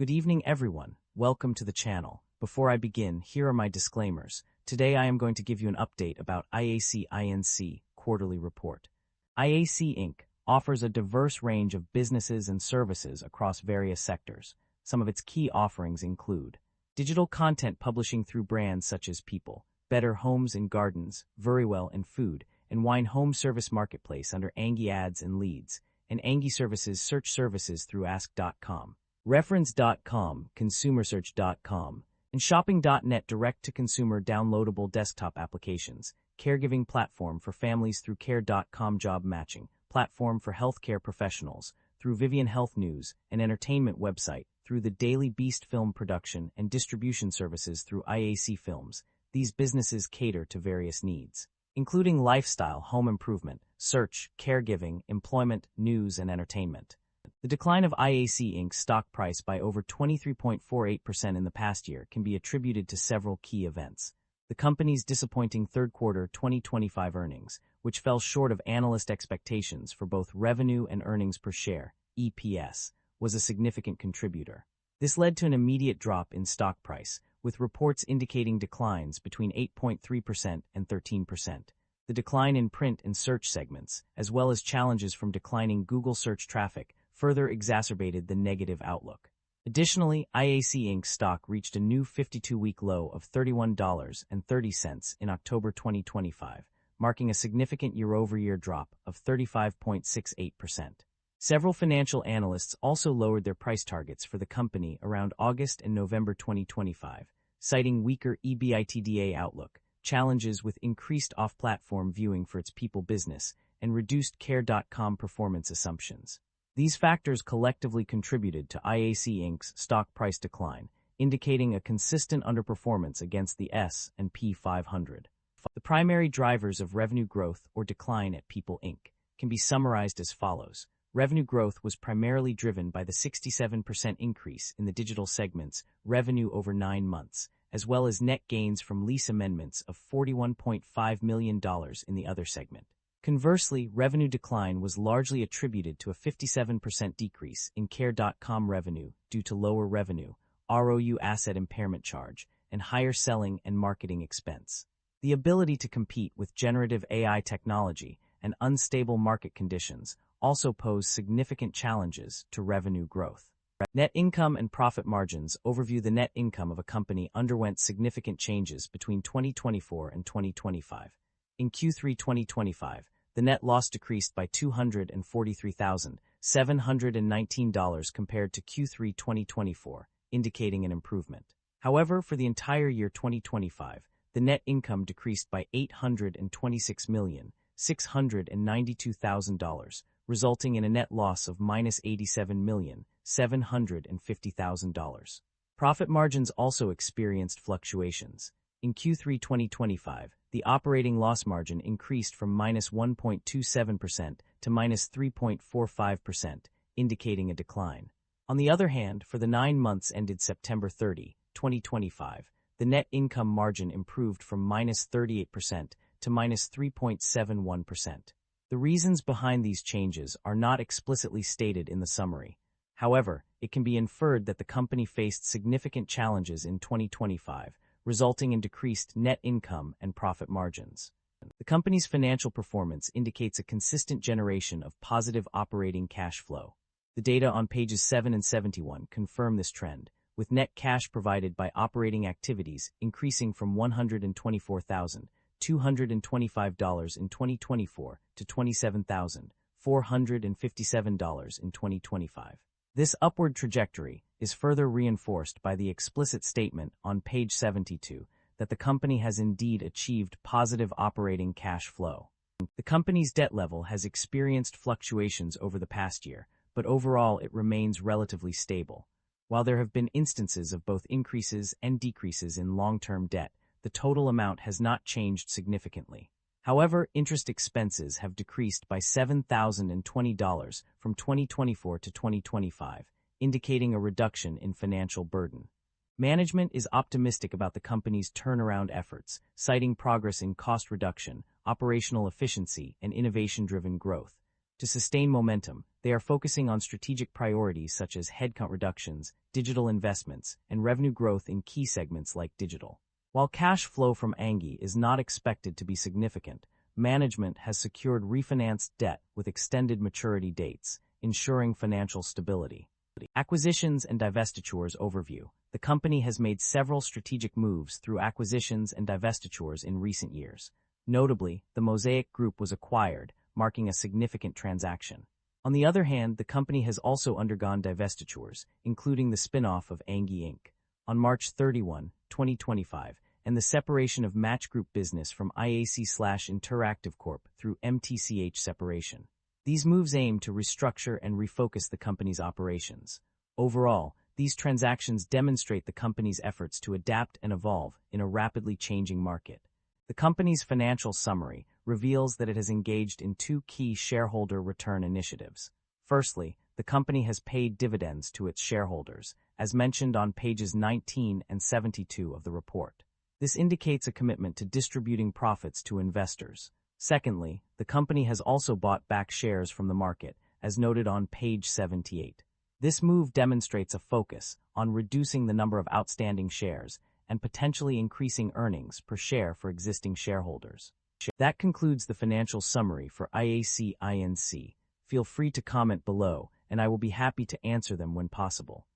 Good evening, everyone. Welcome to the channel. Before I begin, here are my disclaimers. Today I am going to give you an update about IAC INC quarterly report. IAC Inc. offers a diverse range of businesses and services across various sectors. Some of its key offerings include digital content publishing through brands such as People, Better Homes and Gardens, Verywell and Food, and Wine Home Service Marketplace under Angie Ads and Leads, and Angie Services search services through Ask.com, Reference.com, ConsumerSearch.com, and Shopping.net direct-to-consumer downloadable desktop applications, caregiving platform for families through Care.com job matching, platform for healthcare professionals through Vivian Health News, and entertainment website through the Daily Beast film production and distribution services through IAC Films. These businesses cater to various needs, including lifestyle, home improvement, search, caregiving, employment, news, and entertainment. The decline of IAC Inc.'s stock price by over 23.48% in the past year can be attributed to several key events. The company's disappointing third quarter 2025 earnings, which fell short of analyst expectations for both revenue and earnings per share, EPS, was a significant contributor. This led to an immediate drop in stock price, with reports indicating declines between 8.3% and 13%. The decline in print and search segments, as well as challenges from declining Google search traffic, further exacerbated the negative outlook. Additionally, IAC Inc.'s stock reached a new 52-week low of $31.30 in October 2025, marking a significant year-over-year drop of 35.68%. Several financial analysts also lowered their price targets for the company around August and November 2025, citing weaker EBITDA outlook, challenges with increased off-platform viewing for its People business, and reduced Care.com performance assumptions. These factors collectively contributed to IAC Inc.'s stock price decline, indicating a consistent underperformance against the S&P 500. The primary drivers of revenue growth or decline at People Inc. can be summarized as follows. Revenue growth was primarily driven by the 67% increase in the digital segment's revenue over 9 months, as well as net gains from lease amendments of $41.5 million in the other segment. Conversely, revenue decline was largely attributed to a 57% decrease in Care.com revenue due to lower revenue, ROU asset impairment charge, and higher selling and marketing expense. The ability to compete with generative AI technology and unstable market conditions also pose significant challenges to revenue growth. Net income and profit margins overview. The net income of a company underwent significant changes between 2024 and 2025. In Q3 2025, the net loss decreased by $243,719 compared to Q3 2024, indicating an improvement. However, for the entire year 2025, the net income decreased by $826,692,000, resulting in a net loss of -$87,750,000. Profit margins also experienced fluctuations. In Q3 2025, the operating loss margin increased from -1.27% to -3.45%, indicating a decline. On the other hand, for the 9 months ended September 30, 2025, the net income margin improved from -38% to -3.71%. The reasons behind these changes are not explicitly stated in the summary. However, it can be inferred that the company faced significant challenges in 2025, resulting in decreased net income and profit margins. The company's financial performance indicates a consistent generation of positive operating cash flow. The data on pages 7 and 71 confirm this trend, with net cash provided by operating activities increasing from $124,225 in 2024 to $27,457 in 2025. This upward trajectory is further reinforced by the explicit statement on page 72 that the company has indeed achieved positive operating cash flow. The company's debt level has experienced fluctuations over the past year, but overall it remains relatively stable. While there have been instances of both increases and decreases in long-term debt, the total amount has not changed significantly. However, interest expenses have decreased by $7,020 from 2024 to 2025, indicating a reduction in financial burden. Management is optimistic about the company's turnaround efforts, citing progress in cost reduction, operational efficiency, and innovation-driven growth. To sustain momentum, they are focusing on strategic priorities such as headcount reductions, digital investments, and revenue growth in key segments like digital. While cash flow from IAC is not expected to be significant, management has secured refinanced debt with extended maturity dates, ensuring financial stability. Acquisitions and divestitures overview. The company has made several strategic moves through acquisitions and divestitures in recent years. Notably, the Mosaic Group was acquired, marking a significant transaction. On the other hand, the company has also undergone divestitures, including the spin-off of IAC Inc. on March 31, 2025, and the separation of Match Group business from IAC/Interactive Corp. through MTCH separation. These moves aim to restructure and refocus the company's operations. Overall, these transactions demonstrate the company's efforts to adapt and evolve in a rapidly changing market. The company's financial summary reveals that it has engaged in two key shareholder return initiatives. Firstly, the company has paid dividends to its shareholders, as mentioned on pages 19 and 72 of the report. This indicates a commitment to distributing profits to investors. Secondly, the company has also bought back shares from the market, as noted on page 78. This move demonstrates a focus on reducing the number of outstanding shares and potentially increasing earnings per share for existing shareholders. That concludes the financial summary for IAC INC. Feel free to comment below, and I will be happy to answer them when possible.